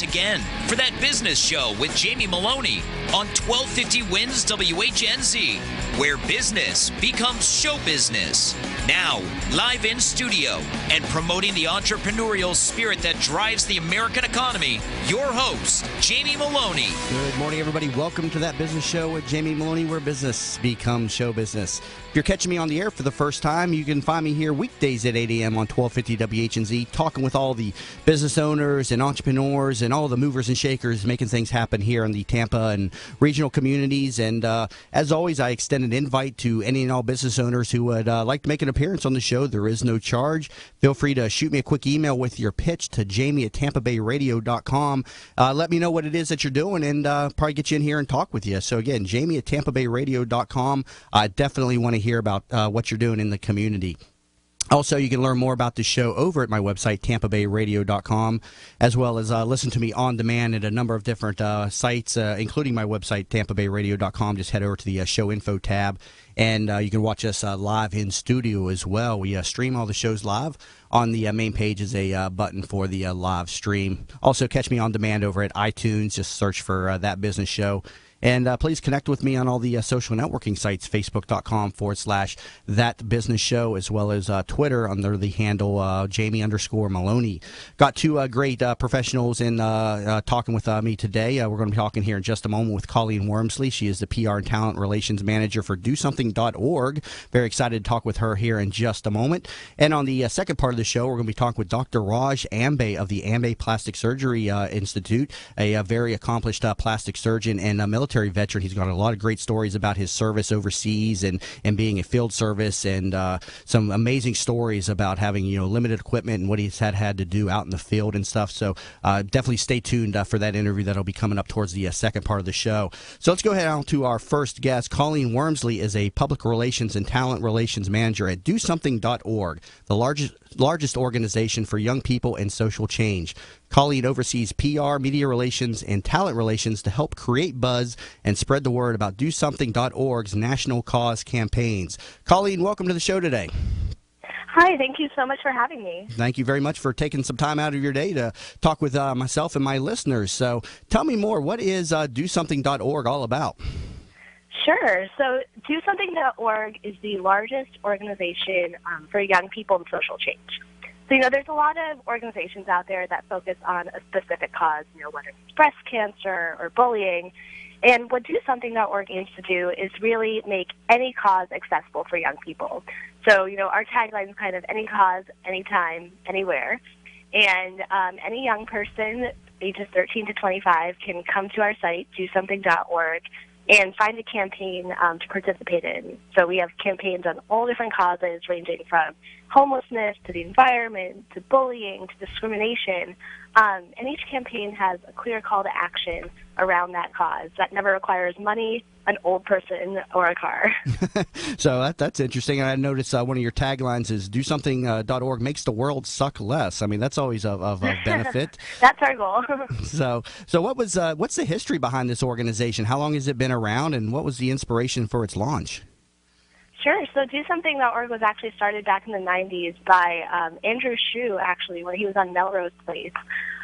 again for That Business Show with Jamie Meloni on 1250 Wins WHNZ, where business becomes show business. Now, live in studio and promoting the entrepreneurial spirit that drives the American economy, your host, Jamie Meloni. Good morning, everybody. Welcome to That Business Show with Jamie Meloni, where business becomes show business. If you're catching me on the air for the first time, you can find me here weekdays at 8 a.m. on 1250 WHNZ, talking with all the business owners and entrepreneurs and all the movers and shakers making things happen here in the Tampa and regional communities. And as always, I extend an invite to any and all business owners who would like to make an appearance on the show. There is no charge. Feel free to shoot me a quick email with your pitch to jamie@tampabayradio.com. Let me know what it is that you're doing and probably get you in here and talk with you. So again, jamie@tampabayradio.com. I definitely want to hear about what you're doing in the community. Also, you can learn more about the show over at my website, tampabayradio.com, as well as listen to me on demand at a number of different sites, including my website, tampabayradio.com. Just head over to the show info tab, and you can watch us live in studio as well. We stream all the shows live. On the main page is a button for the live stream. Also, catch me on demand over at iTunes. Just search for That Business Show. And please connect with me on all the social networking sites, facebook.com/That Business Show, as well as Twitter under the handle Jamie_Meloni. Got two great professionals in talking with me today. We're going to be talking here in just a moment with Colleen Wormsley. She is the PR and Talent Relations Manager for DoSomething.org. Very excited to talk with her here in just a moment. And on the second part of the show, we're going to be talking with Dr. Raj Ambe of the Ambe Plastic Surgery Institute, a very accomplished plastic surgeon and military veteran. He's got a lot of great stories about his service overseas and being a field service, and some amazing stories about having limited equipment and what he's had to do out in the field and stuff. So definitely stay tuned for that interview that'll be coming up towards the second part of the show. So let's go ahead on to our first guest. Colleen Wormsley is a public relations and talent relations manager at DoSomething.org, the largest organization for young people and social change. Colleen oversees PR, media relations, and talent relations to help create buzz and spread the word about DoSomething.org's national cause campaigns. Colleen, welcome to the show today. Hi, thank you so much for having me. Thank you very much for taking some time out of your day to talk with myself and my listeners. So tell me more, what is DoSomething.org all about? Sure. So DoSomething.org is the largest organization for young people and social change. So, there's a lot of organizations out there that focus on a specific cause, whether it's breast cancer or bullying. And what DoSomething.org aims to do is really make any cause accessible for young people. So, our tagline is kind of any cause, anytime, anywhere. And any young person, ages 13 to 25, can come to our site, DoSomething.org, and find a campaign to participate in. So we have campaigns on all different causes, ranging from homelessness to the environment to bullying to discrimination. And each campaign has a clear call to action around that cause that never requires money, an old person, or a car. So that's interesting. And I noticed one of your taglines is DoSomething.org makes the world suck less. I mean, that's always of benefit. That's our goal. So what's the history behind this organization? How long has it been around, and what was the inspiration for its launch? Sure. So DoSomething.org was actually started back in the 90s by Andrew Shue, actually, when he was on Melrose Place.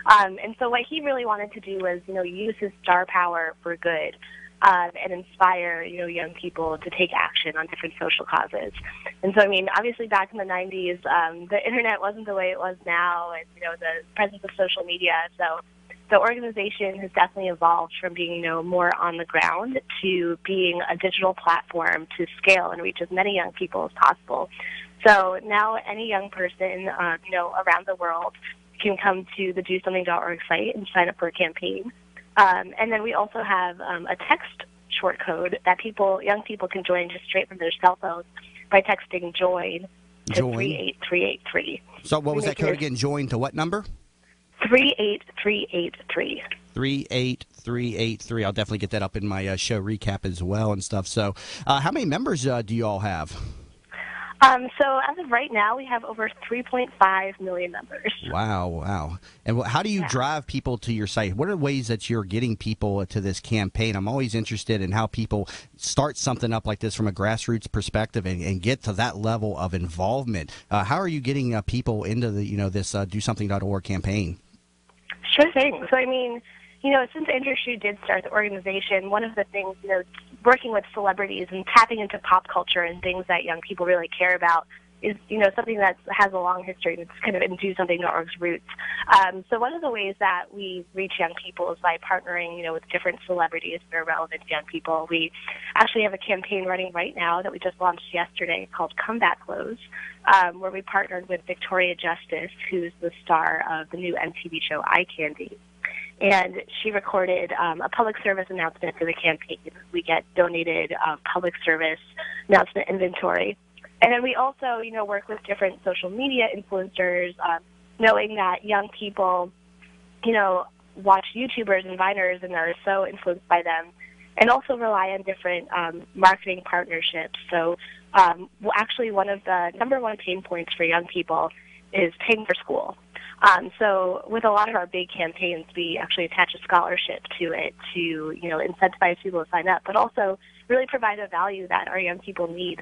And so what he really wanted to do was, use his star power for good and inspire, young people to take action on different social causes. And so, obviously back in the 90s, the Internet wasn't the way it was now, and, the presence of social media. So the organization has definitely evolved from being, more on the ground to being a digital platform to scale and reach as many young people as possible. So now any young person, around the world can come to the DoSomething.org site and sign up for a campaign. And then we also have a text short code that young people can join just straight from their cell phones by texting JOIN to 38383. So what was that code again? JOIN to what number? 38383. 38383. I'll definitely get that up in my show recap as well and stuff. So how many members do you all have? So as of right now, we have over 3.5 million members. Wow. And how do you drive people to your site? What are the ways that you're getting people to this campaign? I'm always interested in how people start something up like this from a grassroots perspective and get to that level of involvement. How are you getting people into the this DoSomething.org campaign? Sure thing. So, I mean, since Andrew Shue did start the organization, one of the things, working with celebrities and tapping into pop culture and things that young people really care about is, something that has a long history, and it's kind of into something.org's roots. So one of the ways that we reach young people is by partnering, with different celebrities that are relevant to young people. We actually have a campaign running right now that we just launched yesterday called Comeback Clothes, where we partnered with Victoria Justice, who's the star of the new MTV show Eye Candy. And she recorded a public service announcement for the campaign. We get donated public service announcement inventory. And then we also, work with different social media influencers, knowing that young people, watch YouTubers and Viners and are so influenced by them, and also rely on different marketing partnerships. So actually one of the number one pain points for young people is paying for school. So with a lot of our big campaigns, we actually attach a scholarship to it to, incentivize people to sign up, but also really provide a value that our young people need.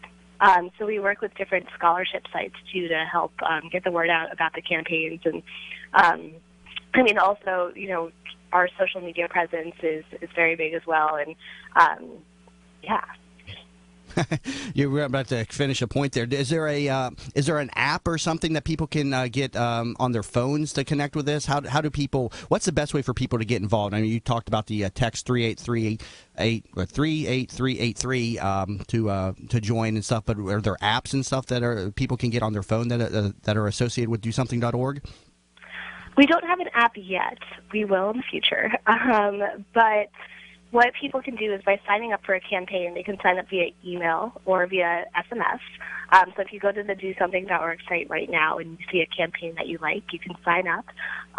So we work with different scholarship sites, too, to help get the word out about the campaigns. And, also, our social media presence is very big as well. And, yeah. You were about to finish a point there. Is there an app or something that people can get on their phones to connect with this? How do people? What's the best way for people to get involved? I mean, you talked about the text 38383 to join and stuff. But are there apps and stuff that people can get on their phone that are associated with DoSomething.org? We don't have an app yet. We will in the future, but what people can do is by signing up for a campaign, they can sign up via email or via SMS. So if you go to the DoSomething.org site right now and you see a campaign that you like, you can sign up,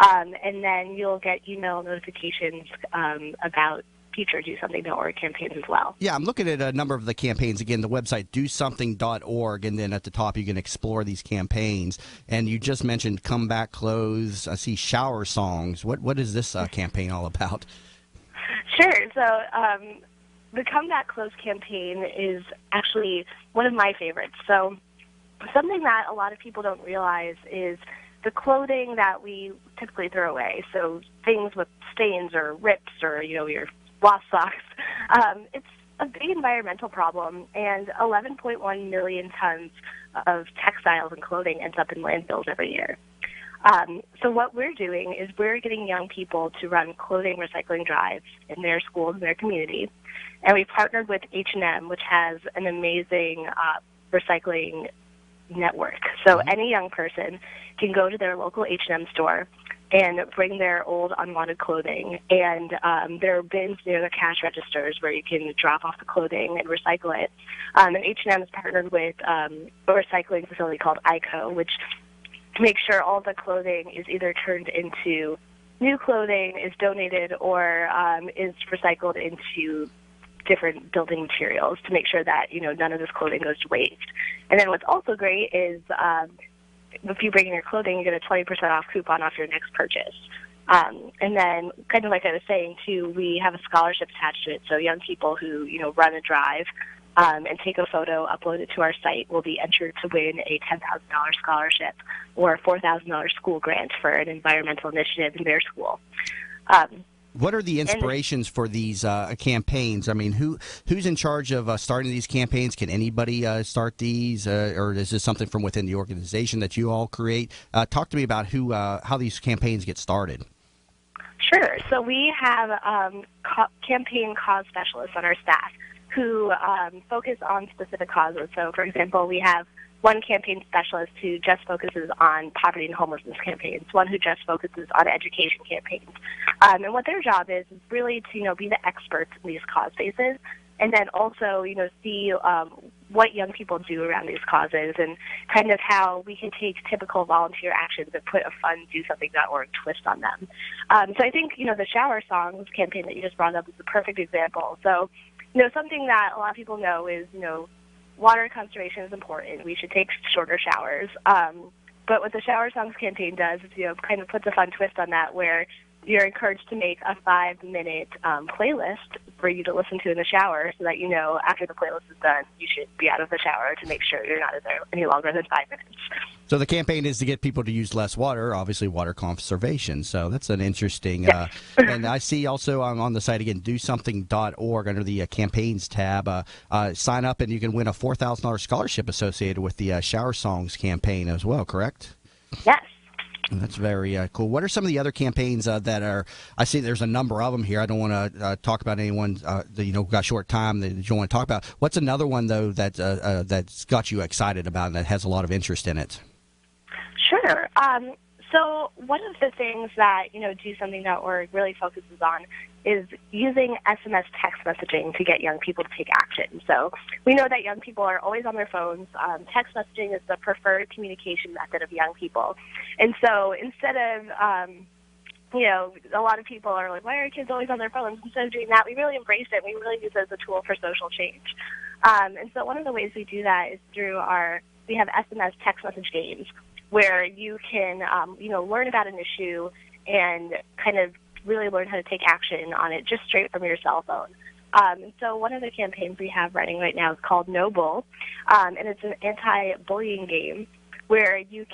and then you'll get email notifications about future DoSomething.org campaigns as well. Yeah, I'm looking at a number of the campaigns. Again, the website DoSomething.org, and then at the top you can explore these campaigns. And you just mentioned Comeback Clothes. I see Shower Songs. What is this campaign all about? Sure. So the Comeback Clothes campaign is actually one of my favorites. So something that a lot of people don't realize is the clothing that we typically throw away. So things with stains or rips or, your lost socks. It's a big environmental problem, and 11.1 million tons of textiles and clothing ends up in landfills every year. So what we're doing is we're getting young people to run clothing recycling drives in their schools and their community. And we partnered with H&M, which has an amazing recycling network. So any young person can go to their local H&M store and bring their old unwanted clothing. And there are bins near the cash registers where you can drop off the clothing and recycle it. And H&M has partnered with a recycling facility called ICO, which make sure all the clothing is either turned into new clothing, is donated, or is recycled into different building materials to make sure that, none of this clothing goes to waste. And then what's also great is if you bring in your clothing, you get a 20% off coupon off your next purchase. And then, kind of like I was saying, too, we have a scholarship attached to it. So young people who, run a drive and take a photo, upload it to our site, will be entered to win a $10,000 scholarship or a $4,000 school grant for an environmental initiative in their school. What are the inspirations for these campaigns? I mean, who's in charge of starting these campaigns? Can anybody start these, or is this something from within the organization that you all create? Talk to me about how these campaigns get started. Sure. So we have campaign cause specialists on our staff who focus on specific causes. So, for example, we have one campaign specialist who just focuses on poverty and homelessness campaigns, one who just focuses on education campaigns. And what their job is really to, be the experts in these cause spaces, and then also, see what young people do around these causes and kind of how we can take typical volunteer actions and put a fun DoSomething.org twist on them. So I think, the Shower Songs campaign that you just brought up is a perfect example. So, something that a lot of people know is, water conservation is important. We should take shorter showers. But what the Shower Songs campaign does is, kind of puts a fun twist on that where you're encouraged to make a 5-minute playlist for you to listen to in the shower so that you know after the playlist is done, you should be out of the shower to make sure you're not in there any longer than 5 minutes. So the campaign is to get people to use less water, obviously water conservation. So that's an interesting, and I see also on the site again, dosomething.org under the campaigns tab, sign up and you can win a $4,000 scholarship associated with the Shower Songs campaign as well, correct? Yes. That's very cool. What are some of the other campaigns that are? I see there's a number of them here. I don't want to talk about anyone that got short time that you want to talk about. What's another one though that's got you excited about and that has a lot of interest in it? Sure. So one of the things that DoSomething.org really focuses on is using SMS text messaging to get young people to take action. So we know that young people are always on their phones. Text messaging is the preferred communication method of young people. And so instead of, a lot of people are like, why are kids always on their phones? Instead of doing that, we really embrace it. We really use it as a tool for social change. And so one of the ways we do that is through we have SMS text message games where you can, learn about an issue and kind of really learn how to take action on it just straight from your cell phone. And so one of the campaigns we have running right now is called No Bull, and it's an anti-bullying game where you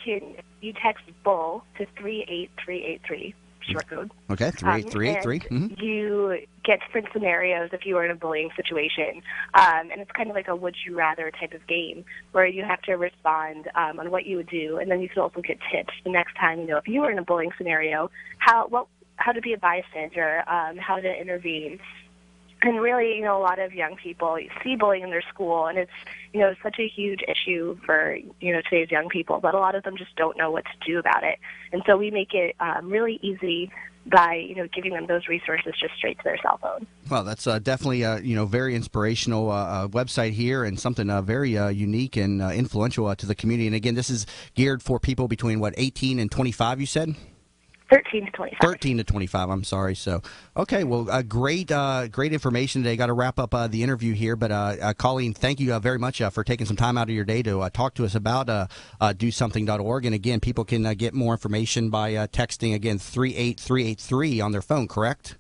text bull to 38383, short code. Okay, 38383. You get different scenarios if you were in a bullying situation, and it's kind of like a would you rather type of game where you have to respond on what you would do, and then you can also get tips the next time. If you were in a bullying scenario, how to be a bystander, how to intervene. And really, a lot of young people see bullying in their school, and it's, such a huge issue for, today's young people, but a lot of them just don't know what to do about it. And so we make it really easy by, giving them those resources just straight to their cell phone. Well, that's definitely, very inspirational website here and something very unique and influential to the community. And again, this is geared for people between, 18 and 25, you said? 13 to 25. 13 to 25, I'm sorry. So, okay, well, great information today. Got to wrap up the interview here, but Colleen, thank you very much for taking some time out of your day to talk to us about DoSomething.org. And again, people can get more information by texting, again, 38383 on their phone, correct?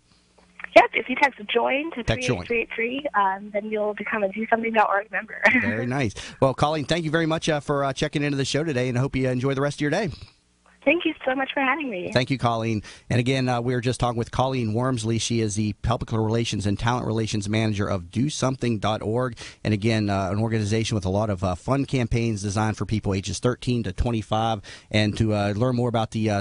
Yep, if you text JOIN to 38383, then you'll become a DoSomething.org member. Very nice. Well, Colleen, thank you very much for checking into the show today, and I hope you enjoy the rest of your day. Thank you so much for having me. Thank you, Colleen. And again, we were just talking with Colleen Wormsley. She is the Public Relations and Talent Relations Manager of DoSomething.org. And again, an organization with a lot of fun campaigns designed for people ages 13 to 25. And to learn more about the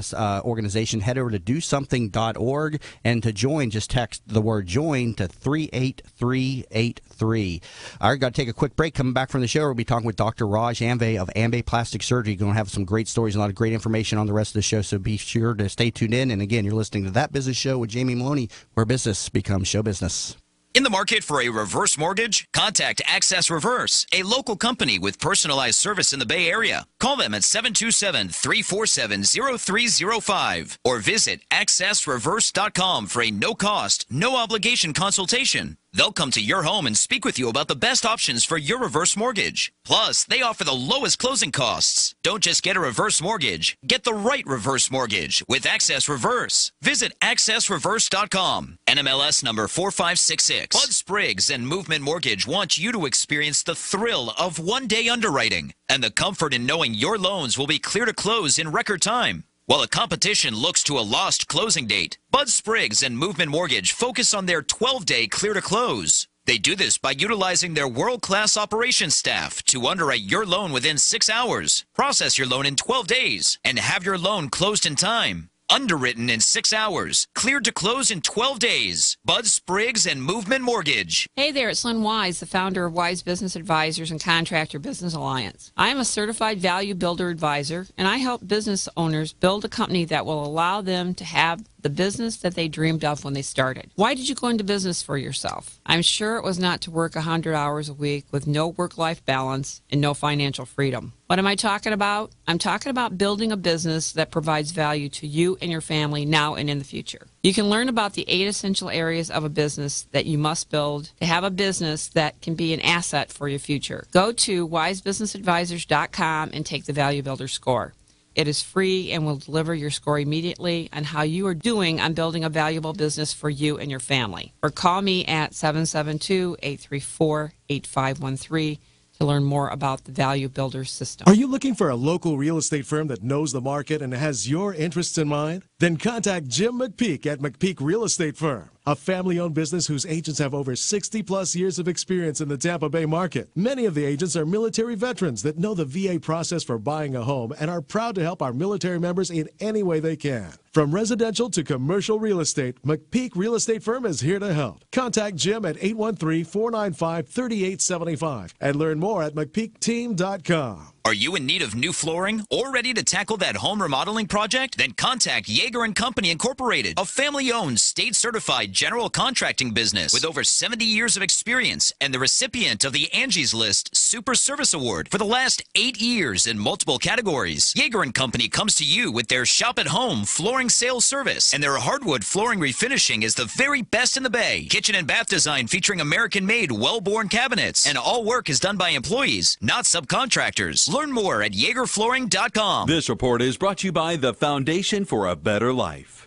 organization, head over to DoSomething.org. And to join, just text the word JOIN to 38383. All right, got to take a quick break. Coming back from the show, we'll be talking with Dr. Raj Ambe of Ambe Plastic Surgery. Going to have some great stories and a lot of great information on the rest of the show, so be sure to stay tuned in. And again, you're listening to That Business Show with Jamie Meloni, where business becomes show business. In the market for a reverse mortgage? Contact Access Reverse, a local company with personalized service in the Bay Area. Call them at 727-347-0305 or visit accessreverse.com for a no-cost, no-obligation consultation. They'll come to your home and speak with you about the best options for your reverse mortgage. Plus, they offer the lowest closing costs. Don't just get a reverse mortgage. Get the right reverse mortgage with Access Reverse. Visit accessreverse.com. NMLS number 4566. Bud Spriggs and Movement Mortgage want you to experience the thrill of one-day underwriting and the comfort in knowing your loans will be clear to close in record time. While the competition looks to a lost closing date, Bud Spriggs and Movement Mortgage focus on their 12-day clear to close. They do this by utilizing their world-class operations staff to underwrite your loan within 6 hours, process your loan in 12 days, and have your loan closed in time. Underwritten in 6 hours, cleared to close in 12 days. Bud Spriggs and Movement Mortgage. Hey there, it's Lynn Wise, the founder of Wise Business Advisors and Contractor Business Alliance. I am a certified value builder advisor, and I help business owners build a company that will allow them to have the business that they dreamed of when they started. Why did you go into business for yourself? I'm sure it was not to work 100 hours a week with no work-life balance and no financial freedom. What am I talking about? I'm talking about building a business that provides value to you and your family now and in the future. You can learn about the 8 essential areas of a business that you must build to have a business that can be an asset for your future. Go to wisebusinessadvisors.com and take the Value Builder score. It is free and will deliver your score immediately on how you are doing on building a valuable business for you and your family. Or call me at 772-834-8513 to learn more about the Value Builder system. Are you looking for a local real estate firm that knows the market and has your interests in mind? Then contact Jim McPeak at McPeak Real Estate Firm, a family-owned business whose agents have over 60-plus years of experience in the Tampa Bay market. Many of the agents are military veterans that know the VA process for buying a home and are proud to help our military members in any way they can. From residential to commercial real estate, McPeak Real Estate Firm is here to help. Contact Jim at 813-495-3875 and learn more at McPeakTeam.com. Are you in need of new flooring or ready to tackle that home remodeling project? Then contact Yeager & Company Incorporated, a family-owned, state-certified general contracting business with over 70 years of experience and the recipient of the Angie's List Super Service Award for the last 8 years in multiple categories. Yeager & Company comes to you with their shop-at-home flooring sales service, and their hardwood flooring refinishing is the very best in the Bay. Kitchen and bath design featuring American-made, well-born cabinets, and all work is done by employees, not subcontractors. Learn more at YeagerFlooring.com. This report is brought to you by the Foundation for a Better Life.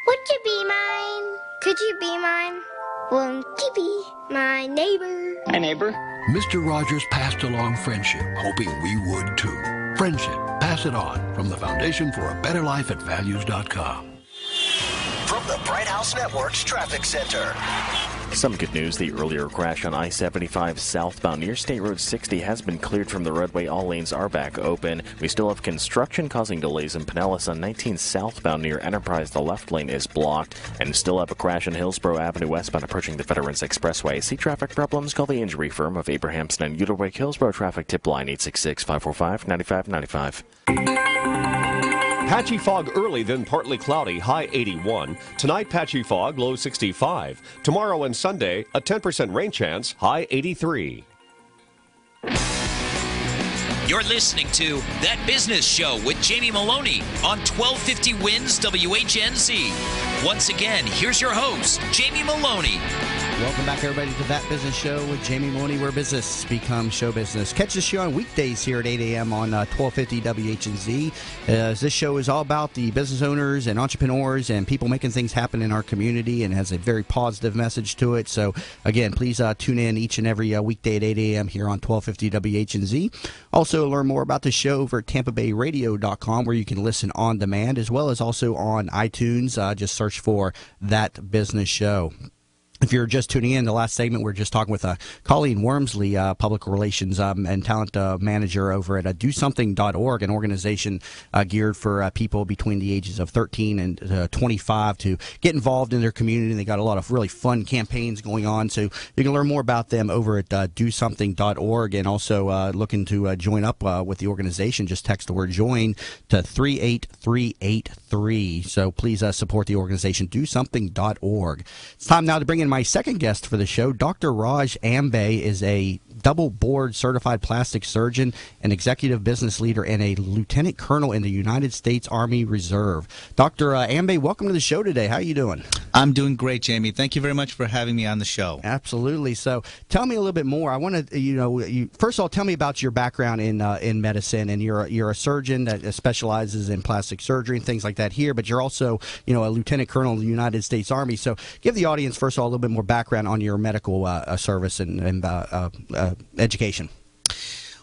Would you be mine? Could you be mine? Won't you be my neighbor? Hi, neighbor. Mr. Rogers passed along friendship, hoping we would too. Friendship, pass it on from the Foundation for a Better Life at Values.com. From the Bright House Network's Traffic Center. Some good news. The earlier crash on I-75 southbound near State Road 60 has been cleared from the roadway. All lanes are back open. We still have construction causing delays in Pinellas on 19 southbound near Enterprise. The left lane is blocked. And still have a crash on Hillsborough Avenue westbound approaching the Veterans Expressway. See traffic problems? Call the injury firm of Abrahamson and Uterwick. Hillsborough traffic tip line 866-545-9595. Patchy fog early, then partly cloudy, high 81. Tonight, patchy fog, low 65. Tomorrow and Sunday, a 10% rain chance, high 83. You're listening to That Business Show with Jamie Meloni on 1250 Wins WHNZ. Once again, here's your host, Jamie Meloni. Welcome back, everybody, to That Business Show with Jamie Meloni, where business becomes show business. Catch the show on weekdays here at 8 a.m. on 1250 WHNZ. This show is all about the business owners and entrepreneurs and people making things happen in our community and has a very positive message to it. So, again, please tune in each and every weekday at 8 a.m. here on 1250 WHNZ. Also, learn more about the show over at TampaBayRadio.com, where you can listen on demand, as well as also on iTunes. Just search for That Business Show. If you're just tuning in, the last segment, we're just talking with Colleen Wormsley, Public Relations and Talent Manager over at DoSomething.org, an organization geared for people between the ages of 13 and 25 to get involved in their community. They got a lot of really fun campaigns going on, so you can learn more about them over at DoSomething.org, and also looking to join up with the organization. Just text the word JOIN to 38383. So please support the organization, DoSomething.org. It's time now to bring in my second guest for the show. Dr. Raj Ambe is a double board certified plastic surgeon, an executive business leader, and a lieutenant colonel in the United States Army Reserve. Dr. Ambe, welcome to the show today. How are you doing? I'm doing great, Jamie. Thank you very much for having me on the show. Absolutely. So tell me a little bit more. I want to, first of all, tell me about your background in medicine. And you're a surgeon that specializes in plastic surgery and things like that here, but you're also, a lieutenant colonel in the United States Army. So give the audience, first of all, a little bit more background on your medical service and education.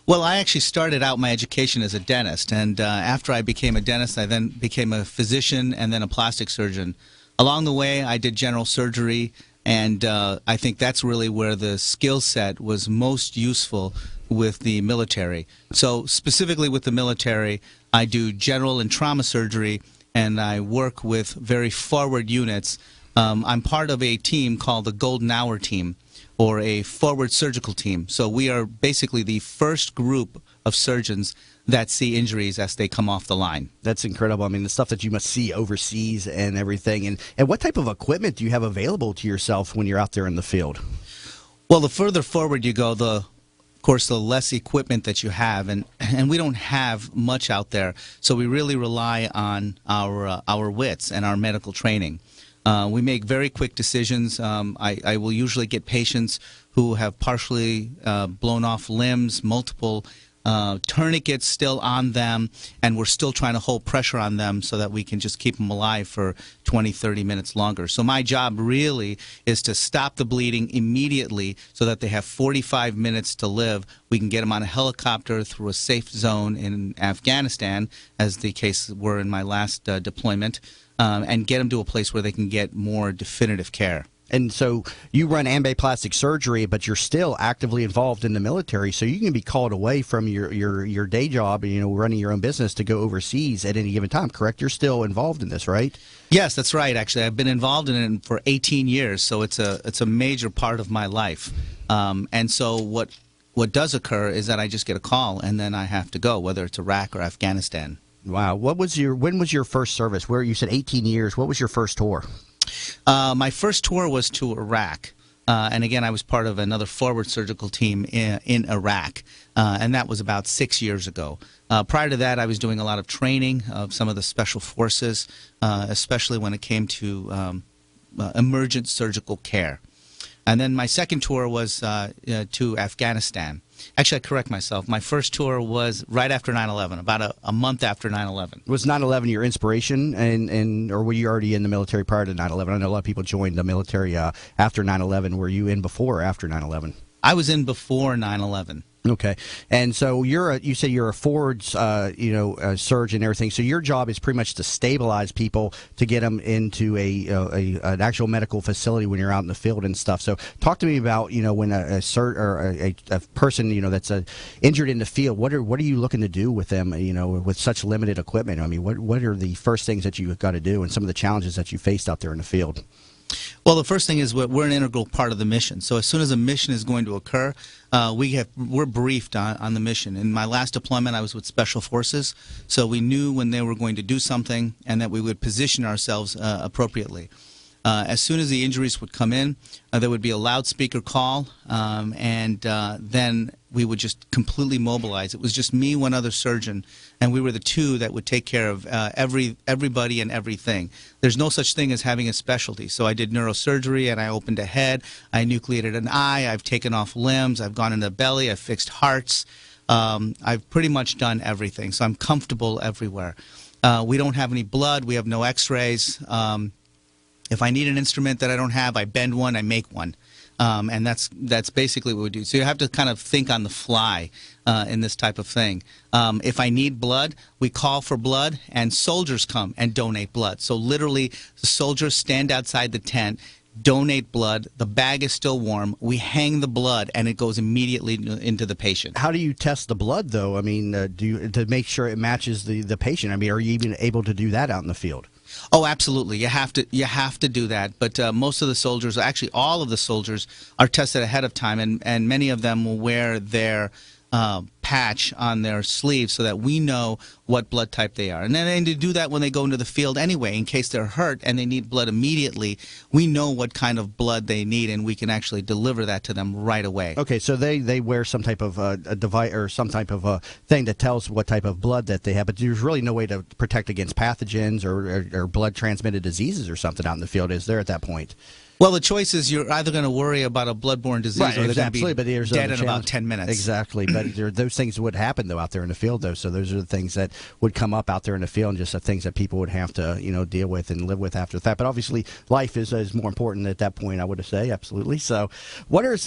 Well, I actually started out my education as a dentist, and after I became a dentist, I then became a physician and then a plastic surgeon. Along the way, I did general surgery, and I think that's really where the skill set was most useful with the military. So specifically with the military, I do general and trauma surgery, and I work with very forward units. I'm part of a team called the Golden Hour Team, or a forward surgical team. So we are basically the first group of surgeons that see injuries as they come off the line. That's incredible. I mean, the stuff that you must see overseas and everything. And what type of equipment do you have available to yourself when you're out there in the field? Well, the further forward you go, of course, the less equipment that you have, and we don't have much out there. So we really rely on our wits and our medical training. We make very quick decisions. I will usually get patients who have partially blown off limbs, multiple tourniquets still on them, and we're still trying to hold pressure on them so that we can just keep them alive for 20, 30 minutes longer. So my job really is to stop the bleeding immediately so that they have 45 minutes to live. We can get them on a helicopter through a safe zone in Afghanistan, as the case were in my last deployment, and get them to a place where they can get more definitive care. And so you run Ambe Plastic Surgery, but you're still actively involved in the military, so you can be called away from your day job, running your own business to go overseas at any given time, correct? You're still involved in this, right? Yes, that's right. Actually, I've been involved in it for 18 years, so it's a major part of my life. And so what does occur is that I just get a call, and then I have to go, whether it's Iraq or Afghanistan. Wow. When was your first service? Where you said 18 years. What was your first tour? My first tour was to Iraq, and again, I was part of another forward surgical team in Iraq, and that was about 6 years ago. Prior to that, I was doing a lot of training of some of the special forces, especially when it came to emergent surgical care. And then my second tour was to Afghanistan. Actually, I correct myself. My first tour was right after 9/11, about a month after 9/11. Was 9/11 your inspiration, or were you already in the military prior to 9/11? I know a lot of people joined the military after 9/11. Were you in before or after 9/11? I was in before 9/11. Okay, and so you say you're a forward, surgeon and everything. So your job is pretty much to stabilize people to get them into an actual medical facility when you're out in the field and stuff. So talk to me about when a person that's injured in the field. What are you looking to do with them? With such limited equipment. I mean, what are the first things that you've got to do, and some of the challenges that you faced out there in the field? Well, the first thing is we're an integral part of the mission. So as soon as a mission is going to occur, we're briefed on the mission. In my last deployment, I was with Special Forces, so we knew when they were going to do something and that we would position ourselves appropriately. As soon as the injuries would come in, there would be a loudspeaker call, and then we would just completely mobilize. It was just me, one other surgeon, and we were the two that would take care of everybody and everything. There's no such thing as having a specialty. So I did neurosurgery, and I opened a head. I enucleated an eye. I've taken off limbs. I've gone into the belly. I've fixed hearts. I've pretty much done everything. So I'm comfortable everywhere. We don't have any blood. We have no x-rays. If I need an instrument that I don't have, I bend one, I make one. And that's basically what we do. So you have to kind of think on the fly in this type of thing. If I need blood, we call for blood, and soldiers come and donate blood. So literally, the soldiers stand outside the tent, donate blood. The bag is still warm. We hang the blood, and it goes immediately into the patient. How do you test the blood, though? I mean, to make sure it matches the patient? I mean, are you even able to do that out in the field? Oh, absolutely. You have to do that. But most of the soldiers, actually all of the soldiers, are tested ahead of time, and many of them will wear their patch on their sleeve so that we know what blood type they are. And then to do that when they go into the field anyway, in case they're hurt and they need blood immediately, we know what kind of blood they need, and we can actually deliver that to them right away. Okay, so they wear some type of a device or some type of thing that tells what type of blood that they have, but there's really no way to protect against pathogens or blood-transmitted diseases or something out in the field, is there, at that point? Well, the choice is you're either going to worry about a bloodborne disease, right, or they're exactly, going to be dead in about 10 minutes. Exactly, but those things would happen, though, out there in the field, though. So those are the things that would come up out there in the field, and just the things that people would have to, deal with and live with after that. But obviously, life is more important at that point, I would say, absolutely. So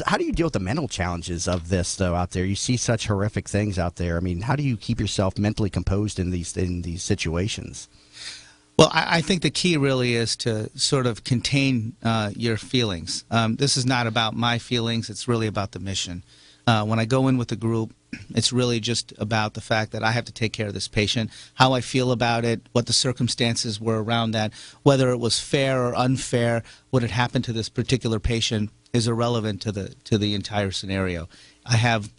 how do you deal with the mental challenges of this, though, out there? You see such horrific things out there. I mean, how do you keep yourself mentally composed in these situations? Well, I think the key really is to sort of contain your feelings. This is not about my feelings. It's really about the mission. When I go in with the group, it's really just about the fact that I have to take care of this patient, how I feel about it, what the circumstances were around that, whether it was fair or unfair, what had happened to this particular patient is irrelevant to the entire scenario. I have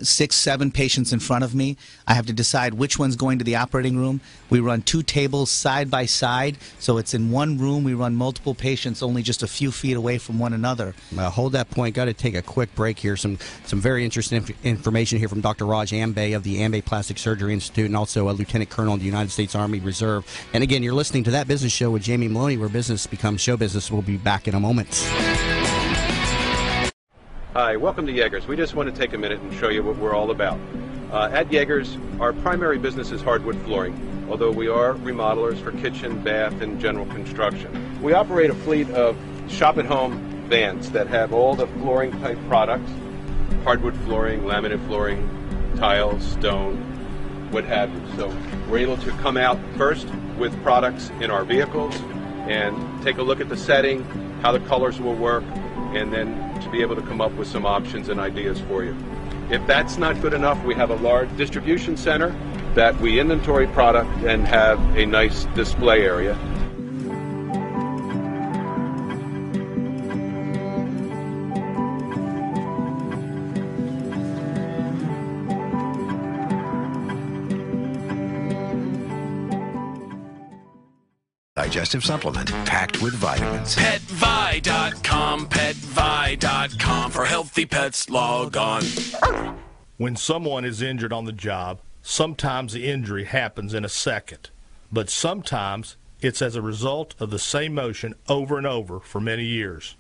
6, 7 patients in front of me. I have to decide which one's going to the operating room. We run 2 tables side by side, so it's in one room. We run multiple patients only just a few feet away from one another. Hold that point. Got to take a quick break here. Some very interesting information here from Dr. Raj Ambe of the Ambe Plastic Surgery Institute, and also a Lieutenant Colonel in the United States Army Reserve. And again, you're listening to That Business Show with Jamie Meloni, where business becomes show business. We'll be back in a moment. Hi, welcome to Yeager's. We just want to take a minute and show you what we're all about. At Yeager's, our primary business is hardwood flooring, although we are remodelers for kitchen, bath, and general construction. We operate a fleet of shop-at-home vans that have all the flooring-type products, hardwood flooring, laminate flooring, tiles, stone, what have you. So we're able to come out first with products in our vehicles and take a look at the setting, how the colors will work, and then to be able to come up with some options and ideas for you. If that's not good enough, we have a large distribution center that we inventory product and have a nice display area. Digestive supplement packed with vitamins. PetVi.com, PetVi.com. For healthy pets, log on. When someone is injured on the job, sometimes the injury happens in a second, but sometimes it's as a result of the same motion over and over for many years.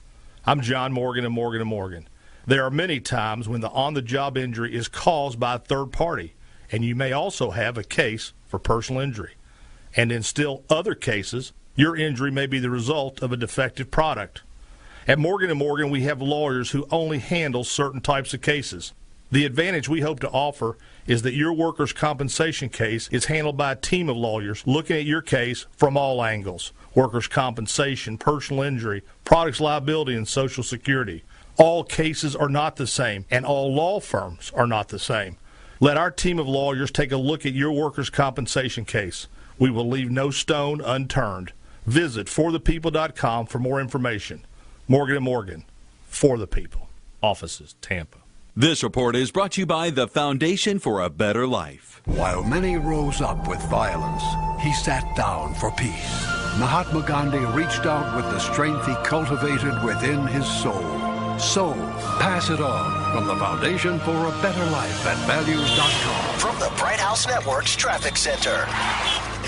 I'm John Morgan of Morgan & Morgan. There are many times when the on-the-job injury is caused by a third party, and you may also have a case for personal injury. And in still other cases, your injury may be the result of a defective product. At Morgan & Morgan, we have lawyers who only handle certain types of cases. The advantage we hope to offer is that your workers' compensation case is handled by a team of lawyers looking at your case from all angles: workers' compensation, personal injury, products liability, and Social Security. All cases are not the same, and all law firms are not the same. Let our team of lawyers take a look at your workers' compensation case. We will leave no stone unturned. Visit forthepeople.com for more information. Morgan & Morgan, for the people. Offices, Tampa. This report is brought to you by the Foundation for a Better Life. While many rose up with violence, he sat down for peace. Mahatma Gandhi reached out with the strength he cultivated within his soul. So, pass it on from the Foundation for a Better Life at values.com. From the Bright House Network's Traffic Center.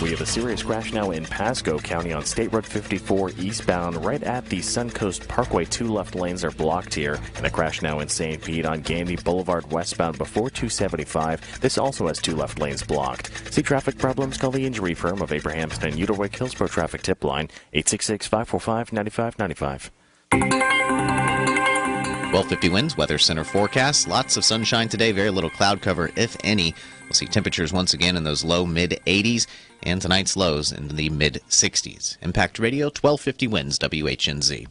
We have a serious crash now in Pasco County on State Road 54 eastbound, right at the Suncoast Parkway. 2 left lanes are blocked here, and a crash now in St. Pete on Gandy Boulevard westbound before 275. This also has 2 left lanes blocked. See traffic problems? Call the injury firm of Abrahamson and Uterwick Hillsborough Traffic Tip Line, 866-545-9595. 1250 winds, weather center forecast. Lots of sunshine today, very little cloud cover, if any. We'll see temperatures once again in those low mid-80s, and tonight's lows in the mid-60s. Impact Radio, 1250 winds, WHNZ.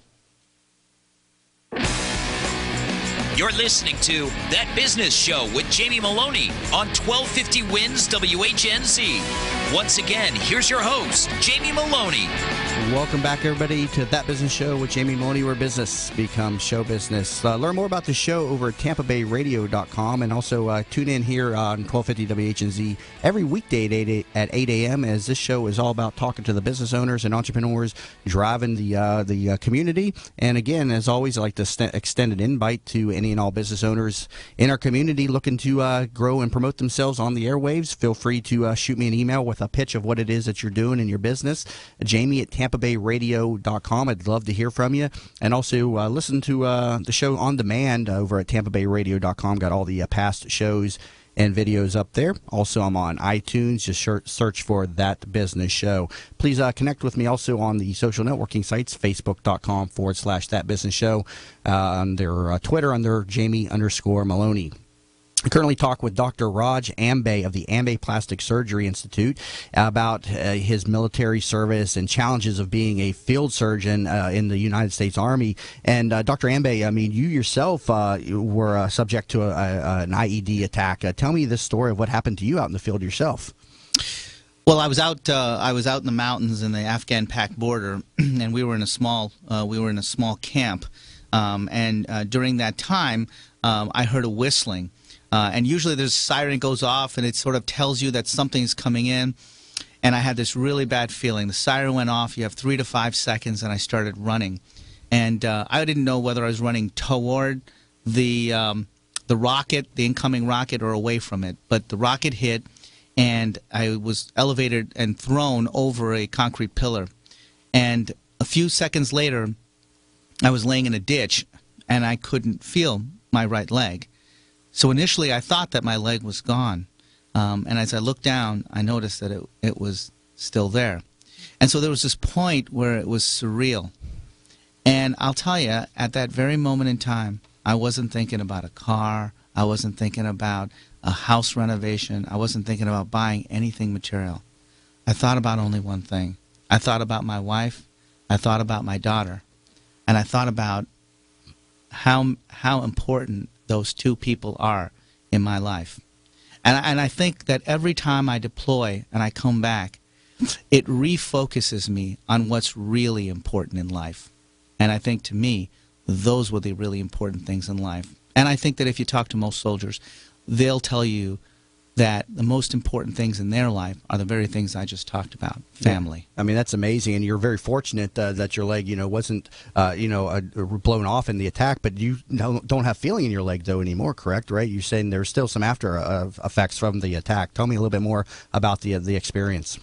You're listening to That Business Show with Jamie Meloni on 1250 Wins WHNZ. Once again, here's your host, Jamie Meloni. Welcome back, everybody, to That Business Show with Jamie Meloni, where business becomes show business. Learn more about the show over at TampaBayRadio.com, and also tune in here on 1250 WHNZ every weekday at 8 a.m. as this show is all about talking to the business owners and entrepreneurs driving the community. And again, as always, I'd like to extend an invite to any and all business owners in our community looking to grow and promote themselves on the airwaves. Feel free to shoot me an email with a pitch of what it is that you're doing in your business. Jamie at TampaBayRadio.com. I'd love to hear from you. And also listen to the show on demand over at TampaBayRadio.com. Got all the past shows and videos up there. Also, I'm on iTunes. Just search for That Business Show. Please connect with me also on the social networking sites, Facebook.com/That Business Show. Under Twitter under Jamie_Meloni. I currently talk with Dr. Raj Ambe of the Ambe Plastic Surgery Institute about his military service and challenges of being a field surgeon in the United States Army. And Dr. Ambe, I mean, you yourself were subject to an IED attack. Tell me this story of what happened to you out in the field yourself. Well, I was out in the mountains in the Afghan-Pak border, and we were in a small camp. And during that time, I heard a whistling. And usually there's a siren goes off, and it sort of tells you that something's coming in. And I had this really bad feeling. The siren went off. You have 3 to 5 seconds, and I started running. And I didn't know whether I was running toward the rocket, the incoming rocket, or away from it. But the rocket hit, and I was elevated and thrown over a concrete pillar. And a few seconds later, I was laying in a ditch, and I couldn't feel my right leg. So initially I thought that my leg was gone. And as I looked down, I noticed that it was still there. And so there was this point where it was surreal. And I'll tell you, at that very moment in time, I wasn't thinking about a car. I wasn't thinking about a house renovation. I wasn't thinking about buying anything material. I thought about only one thing. I thought about my wife. I thought about my daughter. And I thought about how important those two people are in my life. And I think that every time I deploy and I come back, it refocuses me on what's really important in life. And I think, to me, those were the really important things in life. And I think that if you talk to most soldiers, they'll tell you that the most important things in their life are the very things I just talked about, family. I mean, that's amazing, and you're very fortunate that your leg, wasn't, blown off in the attack, but you don't have feeling in your leg, though, anymore, correct, right? You're saying there's still some after effects from the attack. Tell me a little bit more about the experience.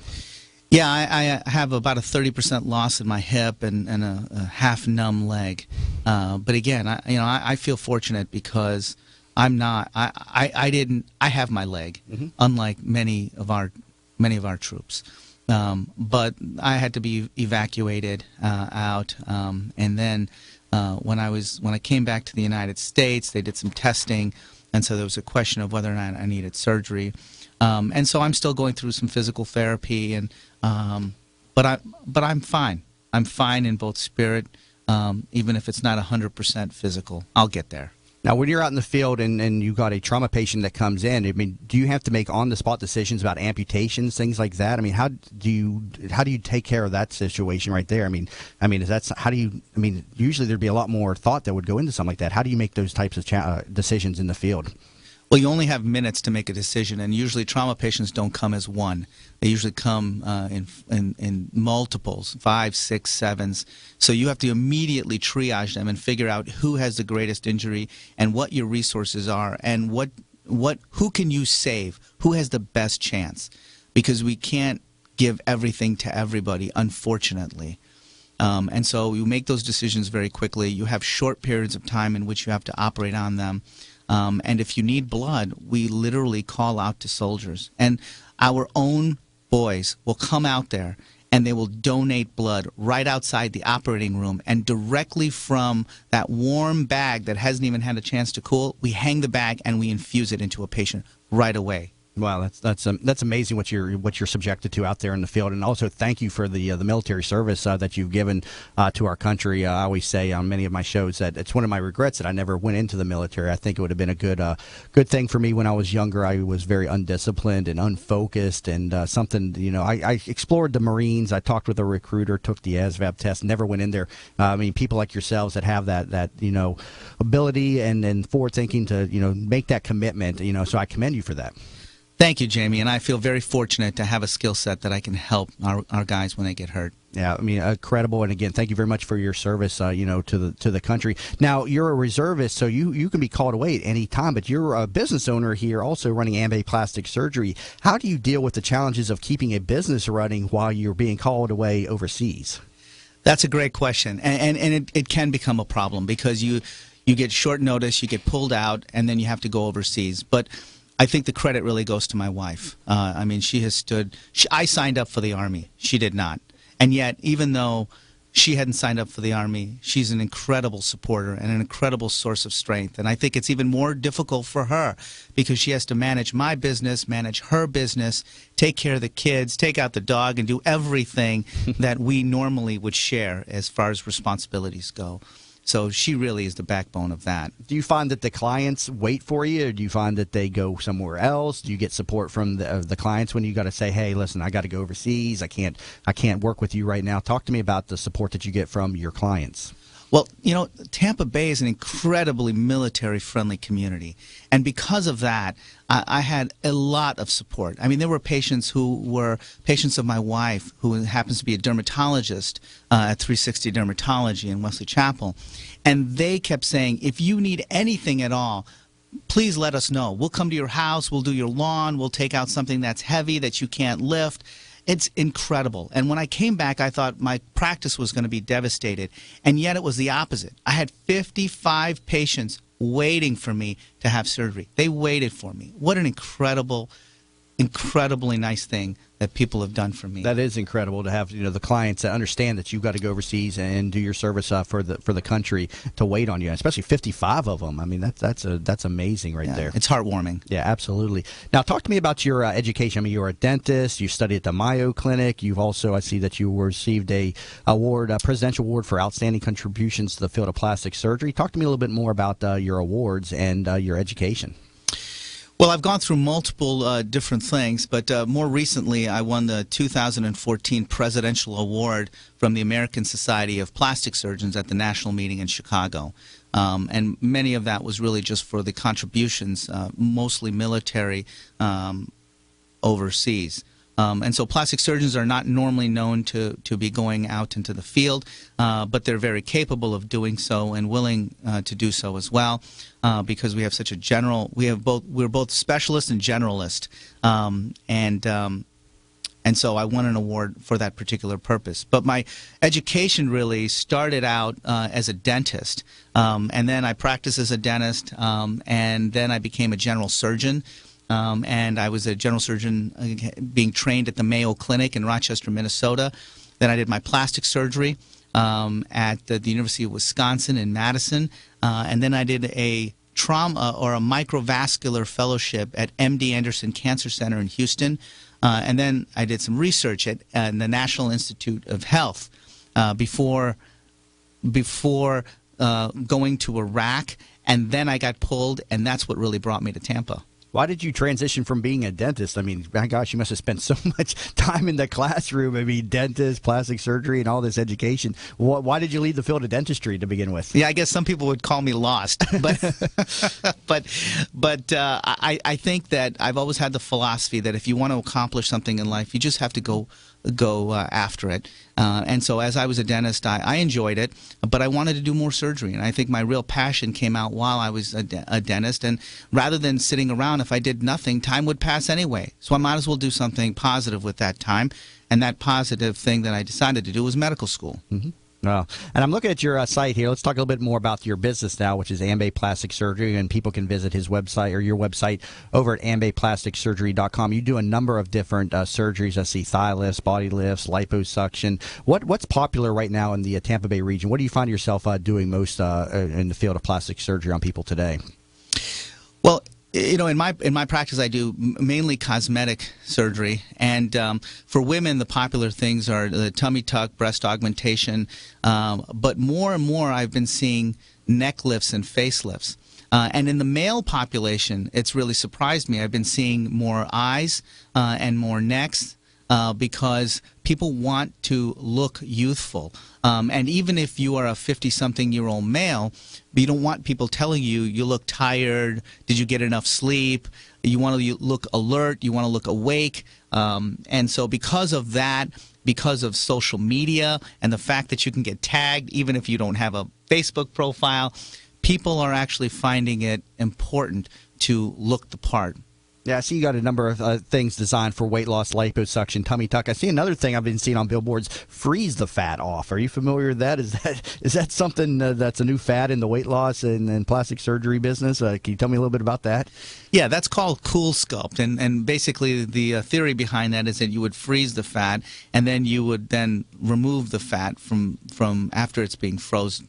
Yeah, I have about a 30% loss in my hip and a half-numb leg. But again, I feel fortunate because I'm not. I have my leg, unlike many of our troops. But I had to be evacuated out, and then when I came back to the United States, they did some testing, and so there was a question of whether or not I needed surgery. And so I'm still going through some physical therapy, and but I'm fine. I'm fine in both spirit, even if it's not 100% physical. I'll get there. Now, when you're out in the field and you've got a trauma patient that comes in, I mean, do you have to make on-the-spot decisions about amputations, things like that? I mean, how do you take care of that situation right there? I mean, usually there'd be a lot more thought that would go into something like that. How do you make those types of decisions in the field? Well, you only have minutes to make a decision, and usually trauma patients don't come as one. They usually come in multiples, 5, 6, 7s. So you have to immediately triage them and figure out who has the greatest injury and what your resources are and who can you save, who has the best chance, because we can't give everything to everybody, unfortunately. And so you make those decisions very quickly. You have short periods of time in which you have to operate on them. And if you need blood, we literally call out to soldiers. And our own boys will come out there and they will donate blood right outside the operating room. And directly from that warm bag that hasn't even had a chance to cool, we hang the bag and we infuse it into a patient right away. Wow, that's amazing what you're subjected to out there in the field, and also thank you for the military service that you've given to our country. I always say on many of my shows that it's one of my regrets that I never went into the military. I think it would have been a good thing for me when I was younger. I was very undisciplined and unfocused, and something I explored the Marines. I talked with a recruiter, took the ASVAB test, never went in there. I mean, people like yourselves that have that ability and forward thinking to make that commitment. So I commend you for that. Thank you, Jamie, and I feel very fortunate to have a skill set that I can help our guys when they get hurt. Yeah, I mean, incredible. And again, thank you very much for your service, to the country. Now, you're a reservist, so you can be called away at any time, but you're a business owner here also running Amway Plastic Surgery. How do you deal with the challenges of keeping a business running while you're being called away overseas? That's a great question, and it can become a problem because you get short notice, you get pulled out, and then you have to go overseas. But I think the credit really goes to my wife. I mean, she has stood. I signed up for the Army. She did not. And yet, even though she hadn't signed up for the Army, she's an incredible supporter and an incredible source of strength. And I think it's even more difficult for her because she has to manage my business, manage her business, take care of the kids, take out the dog, and do everything that we normally would share as far as responsibilities go. So she really is the backbone of that. Do you find that the clients wait for you, or do you find that they go somewhere else? Do you get support from the clients when you got to say, "Hey, listen, I got to go overseas. I can't work with you right now"? Talk to me about the support that you get from your clients. Well, Tampa Bay is an incredibly military-friendly community, and because of that, I had a lot of support. I mean, there were patients who were patients of my wife, who happens to be a dermatologist at 360 Dermatology in Wesley Chapel, and they kept saying, if you need anything at all, please let us know. We'll come to your house, we'll do your lawn, we'll take out something that's heavy that you can't lift. It's incredible. And when I came back, I thought my practice was going to be devastated. And yet it was the opposite. I had 55 patients waiting for me to have surgery. They waited for me. What an incredibly nice thing that people have done for me. That is incredible to have the clients that understand that you've got to go overseas and do your service for the country to wait on you, especially 55 of them. I mean that's amazing right there. It's heartwarming. Yeah, absolutely. Now talk to me about your education. I mean, you're a dentist. You studied at the Mayo Clinic. You've also, I see that you received a presidential award for outstanding contributions to the field of plastic surgery. Talk to me a little bit more about your awards and your education. Well, I've gone through multiple different things, but more recently I won the 2014 Presidential Award from the American Society of Plastic Surgeons at the national meeting in Chicago. And many of that was really just for the contributions, mostly military, overseas. And so plastic surgeons are not normally known to be going out into the field, but they're very capable of doing so and willing to do so as well, because we have such a we're both specialist and generalist, and so I won an award for that particular purpose. But my education really started out as a dentist, and then I practiced as a dentist, and then I became a general surgeon. And I was a general surgeon being trained at the Mayo Clinic in Rochester, Minnesota. Then I did my plastic surgery at the University of Wisconsin in Madison. And then I did a trauma or a microvascular fellowship at MD Anderson Cancer Center in Houston. And then I did some research at the National Institute of Health before going to Iraq. And then I got pulled, and that's what really brought me to Tampa. Why did you transition from being a dentist? I mean, my gosh, you must have spent so much time in the classroom. I mean, dentist, plastic surgery, and all this education. Why did you leave the field of dentistry to begin with? Yeah, I guess some people would call me lost, but I think that I've always had the philosophy that if you want to accomplish something in life, you just have to go after it. And so as I was a dentist, I enjoyed it, but I wanted to do more surgery. And I think my real passion came out while I was a dentist. And rather than sitting around, if I did nothing, time would pass anyway. So I might as well do something positive with that time. And that positive thing that I decided to do was medical school. Mm-hmm. Well, and I'm looking at your site here. Let's talk a little bit more about your business now, which is Ambay Plastic Surgery, and people can visit his website or your website over at ambayplasticsurgery.com. You do a number of different surgeries. I see thigh lifts, body lifts, liposuction. What's popular right now in the Tampa Bay region? What do you find yourself doing most in the field of plastic surgery on people today? Well, you know, in my practice, I do mainly cosmetic surgery, and for women, the popular things are the tummy tuck, breast augmentation, but more and more, I've been seeing neck lifts and facelifts. And in the male population, it's really surprised me. I've been seeing more eyes and more necks. Because people want to look youthful. And even if you are a 50-something-year-old male, you don't want people telling you, you look tired, did you get enough sleep, you want to look alert, you want to look awake. And so because of that, because of social media and the fact that you can get tagged even if you don't have a Facebook profile, people are actually finding it important to look the part. Yeah, I see you got a number of things designed for weight loss, liposuction, tummy tuck. I see another thing I've been seeing on billboards, freeze the fat off. Are you familiar with that? Is that something that's a new fad in the weight loss and plastic surgery business? Can you tell me a little bit about that? Yeah, that's called Cool Sculpt. And basically the theory behind that is that you would freeze the fat, and then you would then remove the fat from after it's being frozen.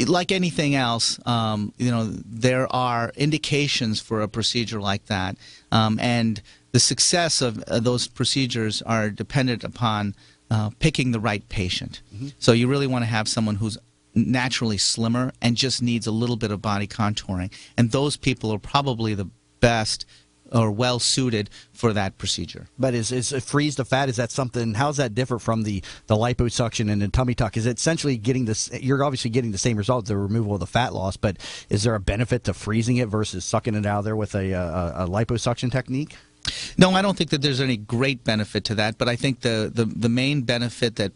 Like anything else, you know, there are indications for a procedure like that, and the success of those procedures are dependent upon picking the right patient. Mm-hmm. So you really want to have someone who's naturally slimmer and just needs a little bit of body contouring, and those people are probably the best or well suited for that procedure. But is freeze the fat, is that something, how's that different from the liposuction and the tummy tuck? Is it essentially getting this, you're obviously getting the same result, the removal of the fat loss, but is there a benefit to freezing it versus sucking it out of there with a liposuction technique? No, I don't think that there's any great benefit to that, but I think the main benefit that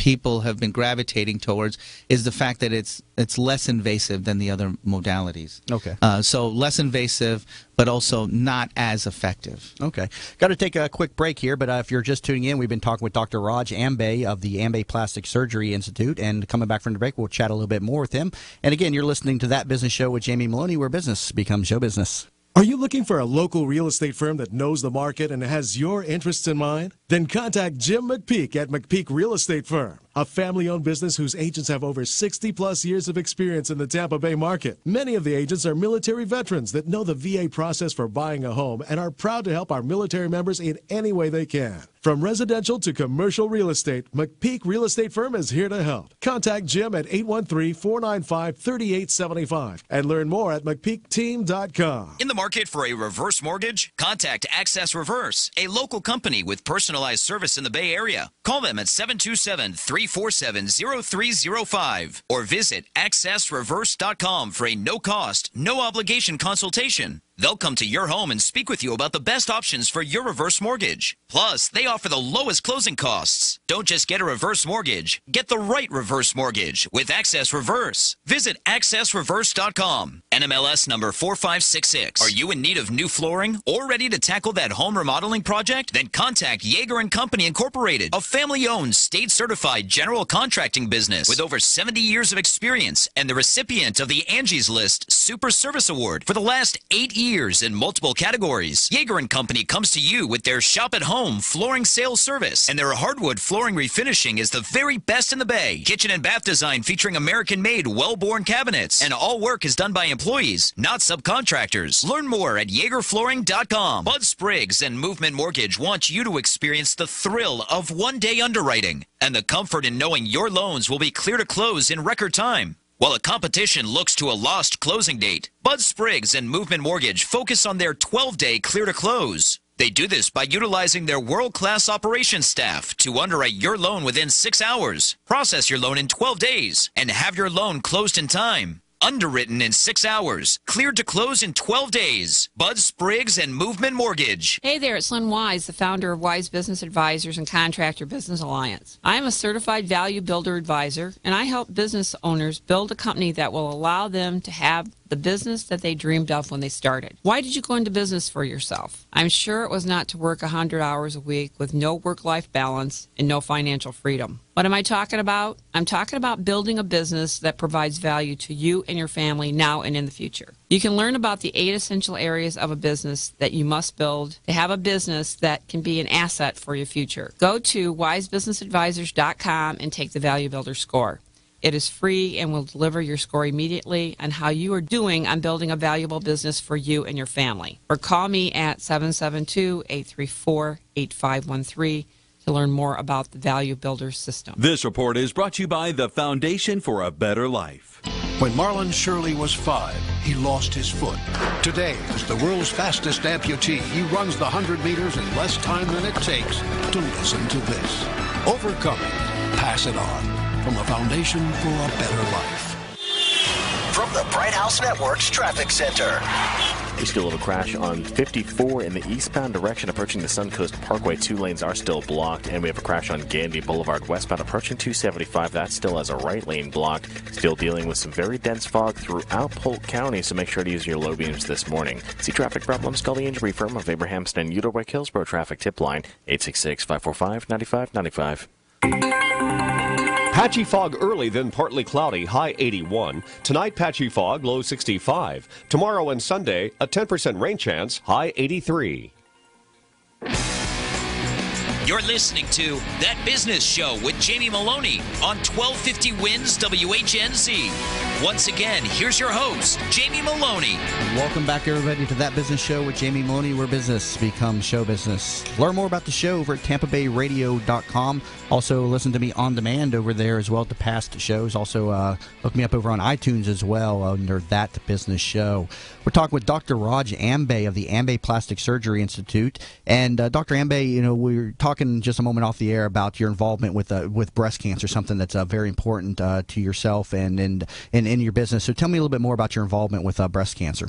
people have been gravitating towards is the fact that it's less invasive than the other modalities. Okay. So less invasive, but also not as effective. Okay. Got to take a quick break here, but if you're just tuning in, we've been talking with Dr. Raj Ambe of the Ambe Plastic Surgery Institute, and coming back from the break, we'll chat a little bit more with him. And again, you're listening to That Business Show with Jamie Meloni, where business becomes show business. Are you looking for a local real estate firm that knows the market and has your interests in mind? Then contact Jim McPeak at McPeak Real Estate Firm, a family-owned business whose agents have over 60-plus years of experience in the Tampa Bay market. Many of the agents are military veterans that know the VA process for buying a home and are proud to help our military members in any way they can. From residential to commercial real estate, McPeak Real Estate Firm is here to help. Contact Jim at 813-495-3875 and learn more at McPeakTeam.com. In the market for a reverse mortgage? Contact Access Reverse, a local company with personalized service in the Bay Area. Call them at 727-347-0305 or visit accessreverse.com for a no-cost, no-obligation consultation. They'll come to your home and speak with you about the best options for your reverse mortgage. Plus, they offer the lowest closing costs. Don't just get a reverse mortgage. Get the right reverse mortgage with Access Reverse. Visit accessreverse.com. NMLS number 4566. Are you in need of new flooring or ready to tackle that home remodeling project? Then contact Yeager & Company Incorporated, a family-owned, state-certified general contracting business with over 70 years of experience and the recipient of the Angie's List Super Service Award for the last 8 years in multiple categories. Yeager & Company comes to you with their shop-at-home flooring sales service, and their hardwood flooring refinishing is the very best in the Bay. Kitchen and bath design featuring American-made, well-born cabinets, and all work is done by employees, not subcontractors. Learn more at YeagerFlooring.com. Bud Spriggs and Movement Mortgage want you to experience the thrill of one-day underwriting and the comfort in knowing your loans will be clear to close in record time. While the competition looks to a lost closing date, Bud Spriggs and Movement Mortgage focus on their 12-day clear to close. They do this by utilizing their world-class operations staff to underwrite your loan within 6 hours, process your loan in 12 days, and have your loan closed in time. Underwritten in 6 hours, cleared to close in 12 days. Bud Spriggs and Movement Mortgage. Hey there, it's Lynn Wise, the founder of Wise Business Advisors and Contractor Business Alliance. I am a certified value builder advisor, and I help business owners build a company that will allow them to have the business that they dreamed of when they started. Why did you go into business for yourself? I'm sure it was not to work 100 hours a week with no work-life balance and no financial freedom. What am I talking about? I'm talking about building a business that provides value to you and your family now and in the future. You can learn about the 8 essential areas of a business that you must build to have a business that can be an asset for your future. Go to wisebusinessadvisors.com and take the Value Builder score. It is free and will deliver your score immediately on how you are doing on building a valuable business for you and your family. Or call me at 772-834-8513 to learn more about the Value Builder system. This report is brought to you by the Foundation for a Better Life. When Marlon Shirley was 5, he lost his foot. Today, as the world's fastest amputee, he runs the 100 meters in less time than it takes to listen to this. Overcoming. Pass it on. From the Foundation for a Better Life. From the Bright House Network's Traffic Center. We see a little crash on 54 in the eastbound direction approaching the Suncoast Parkway. 2 lanes are still blocked, and we have a crash on Gandy Boulevard westbound approaching 275. That still has a right lane blocked. Still dealing with some very dense fog throughout Polk County, so make sure to use your low beams this morning. See traffic problems? Call the injury firm of Abrahamston and Udall Hillsborough Traffic Tip Line 866-545-9595. Patchy fog early, then partly cloudy, high 81. Tonight, patchy fog, low 65. Tomorrow and Sunday, a 10% rain chance, high 83. You're listening to That Business Show with Jamie Meloni on 1250 Wins WHNZ. Once again, here's your host, Jamie Meloni. Welcome back, everybody, to That Business Show with Jamie Meloni, where business becomes show business. Learn more about the show over at TampaBayRadio.com. Also, listen to me on demand over there as well to past shows. Also, look me up over on iTunes as well under That Business Show. We're talking with Dr. Raj Ambe of the Ambe Plastic Surgery Institute. And Dr. Ambe, you know, we were talking just a moment off the air about your involvement with breast cancer, something that's very important to yourself and in your business. So tell me a little bit more about your involvement with breast cancer.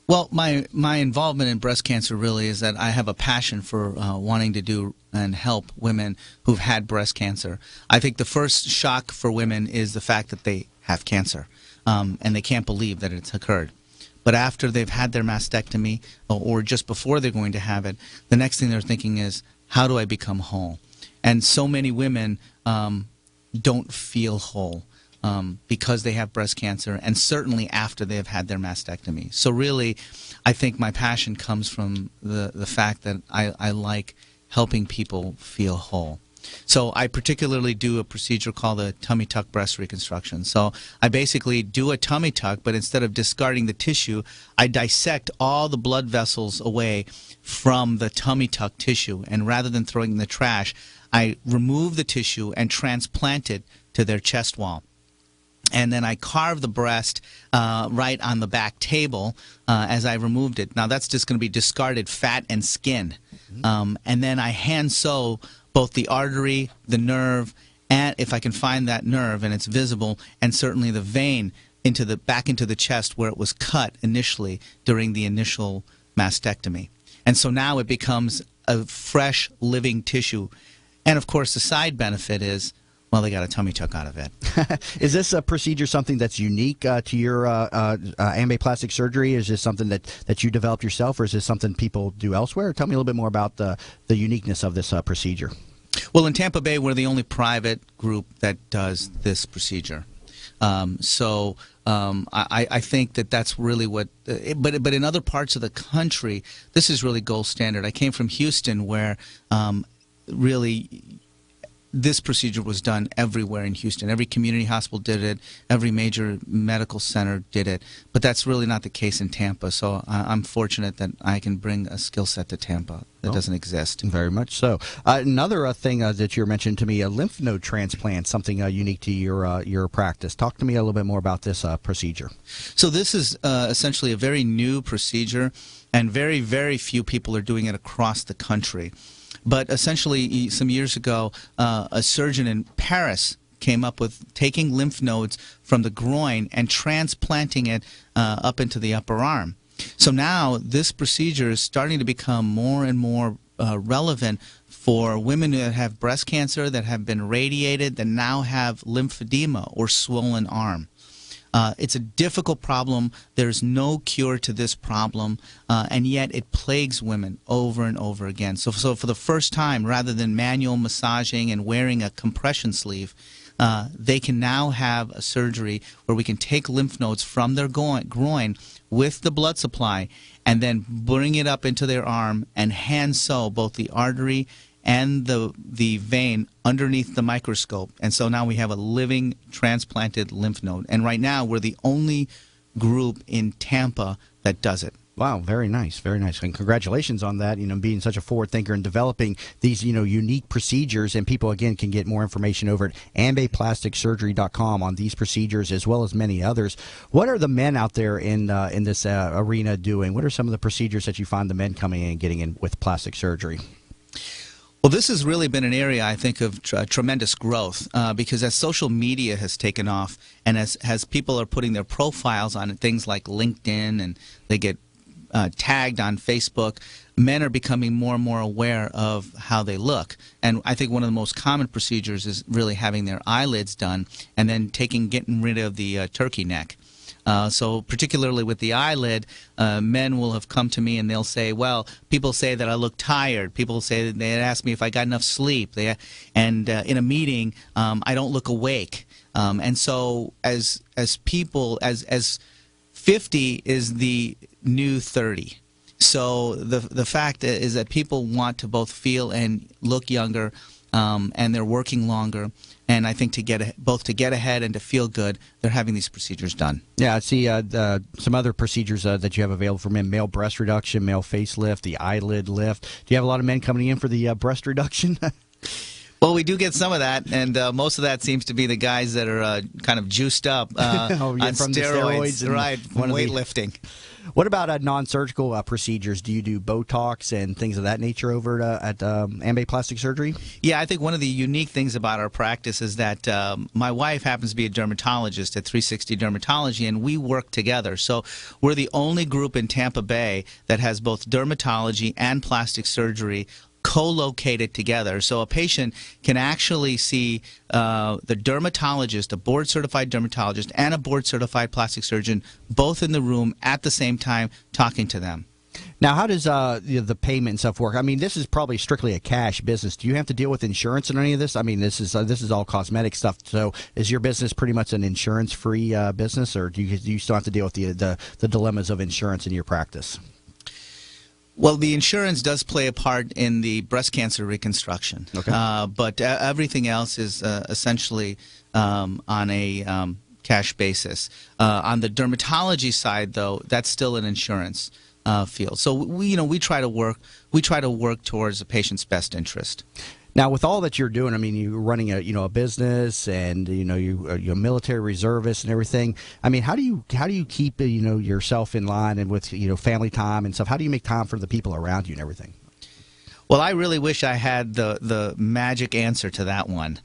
Well, my involvement in breast cancer really is that I have a passion for wanting to do and help women who've had breast cancer. I think the first shock for women is the fact that they have cancer, and they can't believe that it's occurred. But after they've had their mastectomy, or just before they're going to have it, the next thing they're thinking is, how do I become whole? And so many women don't feel whole. Because they have breast cancer, and certainly after they have had their mastectomy. So really, I think my passion comes from the fact that I like helping people feel whole. So I particularly do a procedure called a tummy tuck breast reconstruction. So I basically do a tummy tuck, but instead of discarding the tissue, I dissect all the blood vessels away from the tummy tuck tissue, and rather than throwing it in the trash, I remove the tissue and transplant it to their chest wall. And then I carve the breast right on the back table as I removed it. Now that's just going to be discarded fat and skin. And then I hand sew both the artery, the nerve, and if I can find that nerve and it's visible, and certainly the vein back into the chest where it was cut initially during the initial mastectomy. And so now it becomes a fresh living tissue. And of course the side benefit is, well, they got a tummy tuck out of it. Is this a procedure something that's unique to your Ambe plastic surgery? Is this something that you developed yourself, or is this something people do elsewhere? Tell me a little bit more about the uniqueness of this procedure. Well, in Tampa Bay, we're the only private group that does this procedure. I think that's really what. But in other parts of the country, this is really gold standard. I came from Houston, where really this procedure was done everywhere in Houston. Every community hospital did it. Every major medical center did it. But that's really not the case in Tampa. So I'm fortunate that I can bring a skill set to Tampa that doesn't exist. Very much so. Another thing that you mentioned to me, a lymph node transplant, something unique to your practice. Talk to me a little bit more about this procedure. So this is essentially a very new procedure, and very, very few people are doing it across the country. But essentially, some years ago, a surgeon in Paris came up with taking lymph nodes from the groin and transplanting it up into the upper arm. So now this procedure is starting to become more and more relevant for women that have breast cancer, that have been radiated, that now have lymphedema or swollen arm. It's a difficult problem. There's no cure to this problem, and yet it plagues women over and over again. So for the first time, rather than manual massaging and wearing a compression sleeve, they can now have a surgery where we can take lymph nodes from their groin with the blood supply and then bring it up into their arm and hand sew both the artery and the vein underneath the microscope. And so now we have a living transplanted lymph node. And right now we're the only group in Tampa that does it. Wow, very nice, very nice. And congratulations on that, being such a forward thinker and developing these, unique procedures. And people, again, can get more information over at ambeplasticsurgery.com on these procedures as well as many others. What are the men out there in this arena doing? What are some of the procedures that you find the men coming in and getting in with plastic surgery? Well, this has really been an area, I think, of tremendous growth because as social media has taken off and as people are putting their profiles on things like LinkedIn and they get tagged on Facebook, men are becoming more and more aware of how they look. And I think one of the most common procedures is really having their eyelids done and then getting rid of the turkey neck. So particularly with the eyelid, men will have come to me and they'll say, well, people say that I look tired. People say that they ask me if I got enough sleep. And in a meeting, I don't look awake. And so as 50 is the new 30. So the fact is that people want to both feel and look younger, and they're working longer. And I think both to get ahead and to feel good, they're having these procedures done. Yeah, I see some other procedures that you have available for men: male breast reduction, male facelift, the eyelid lift. Do you have a lot of men coming in for the breast reduction? Well, we do get some of that, and most of that seems to be the guys that are kind of juiced up on from steroids, and right, from weightlifting. What about non-surgical procedures? Do you do Botox and things of that nature over at Ambe Plastic Surgery? Yeah, I think one of the unique things about our practice is that my wife happens to be a dermatologist at 360 Dermatology, and we work together. So we're the only group in Tampa Bay that has both dermatology and plastic surgery co-located together. So a patient can actually see the dermatologist, a board-certified dermatologist, and a board-certified plastic surgeon both in the room at the same time talking to them. Now, how does the payment and stuff work? I mean, this is probably strictly a cash business. Do you have to deal with insurance and any of this? I mean, this is all cosmetic stuff. So, is your business pretty much an insurance-free business, or do you still have to deal with the dilemmas of insurance in your practice? Well, the insurance does play a part in the breast cancer reconstruction, but everything else is essentially on a cash basis. On the dermatology side, though, that's still an insurance field. So we try to work towards the patient's best interest. Now, with all that you're doing, I mean, you're running a business, and you're a military reservist and everything. I mean, how do you keep yourself in line and with family time and stuff? How do you make time for the people around you and everything? Well, I really wish I had the magic answer to that one.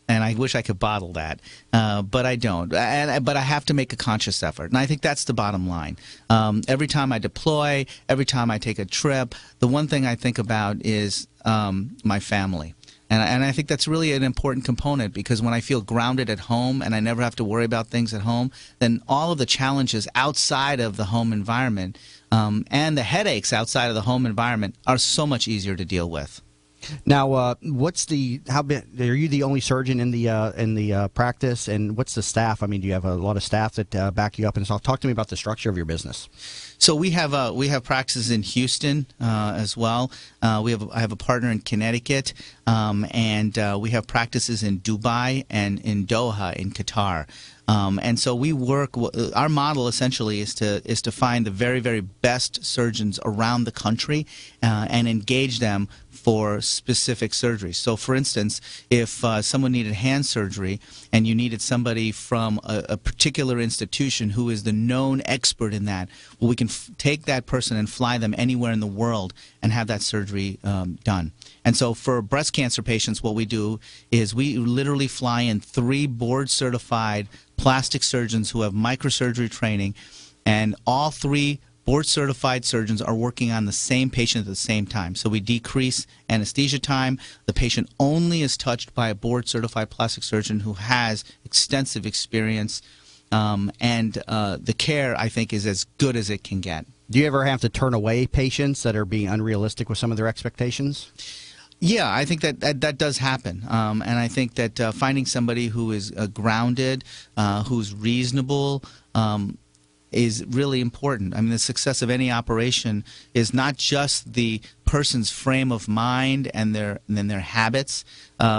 And I wish I could bottle that, but I don't. But I have to make a conscious effort, and I think that's the bottom line. Every time I deploy, every time I take a trip, the one thing I think about is my family. And I think that's really an important component, because when I feel grounded at home and I never have to worry about things at home, then all of the challenges outside of the home environment and the headaches outside of the home environment are so much easier to deal with. Now, are you the only surgeon in the practice, and what's the staff? I mean, do you have a lot of staff that back you up and stuff? Talk to me about the structure of your business. So we have practices in Houston as well. I have a partner in Connecticut, and we have practices in Dubai and in Doha in Qatar. And so we work. Our model essentially is to find the very, very best surgeons around the country and engage them for specific surgeries. So, for instance, if someone needed hand surgery and you needed somebody from a particular institution who is the known expert in that, well, we can take that person and fly them anywhere in the world and have that surgery done. And so for breast cancer patients, what we do is we literally fly in 3 board-certified plastic surgeons who have microsurgery training, and all 3 board-certified surgeons are working on the same patient at the same time. So we decrease anesthesia time. The patient only is touched by a board-certified plastic surgeon who has extensive experience, and the care, I think, is as good as it can get. Do you ever have to turn away patients that are being unrealistic with some of their expectations? Yeah, I think that does happen, and I think that finding somebody who is grounded, who's reasonable, is really important. I mean, the success of any operation is not just the person's frame of mind and their habits,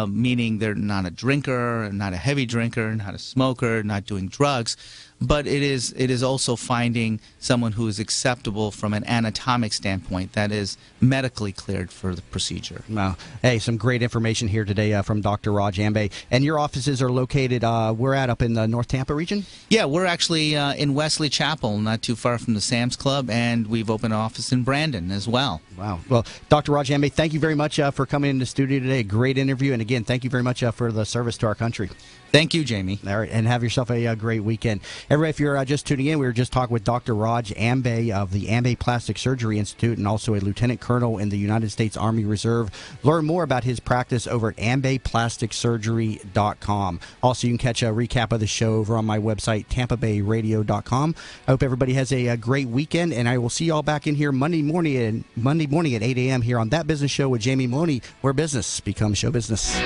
meaning they're not a drinker, not a heavy drinker, not a smoker, not doing drugs, but it is also finding someone who is acceptable from an anatomic standpoint, that is medically cleared for the procedure. Wow. Hey, some great information here today from Dr. Raj Ambe. And your offices are located, where at, up in the North Tampa region? Yeah, we're actually in Wesley Chapel, not too far from the Sam's Club, and we've opened an office in Brandon as well. Wow. Well, Dr. Raj Ambe, thank you very much for coming in the studio today. Great interview. And again, thank you very much for the service to our country. Thank you, Jamie. All right, and have yourself a great weekend. Everybody, if you're just tuning in, we were just talking with Dr. Raj Ambe of the Ambe Plastic Surgery Institute, and also a lieutenant colonel in the United States Army Reserve. Learn more about his practice over at ambeplasticsurgery.com. Also, you can catch a recap of the show over on my website, tampabayradio.com. I hope everybody has a great weekend, and I will see you all back in here Monday morning at 8 a.m. here on That Business Show with Jamie Meloni, where business becomes show business.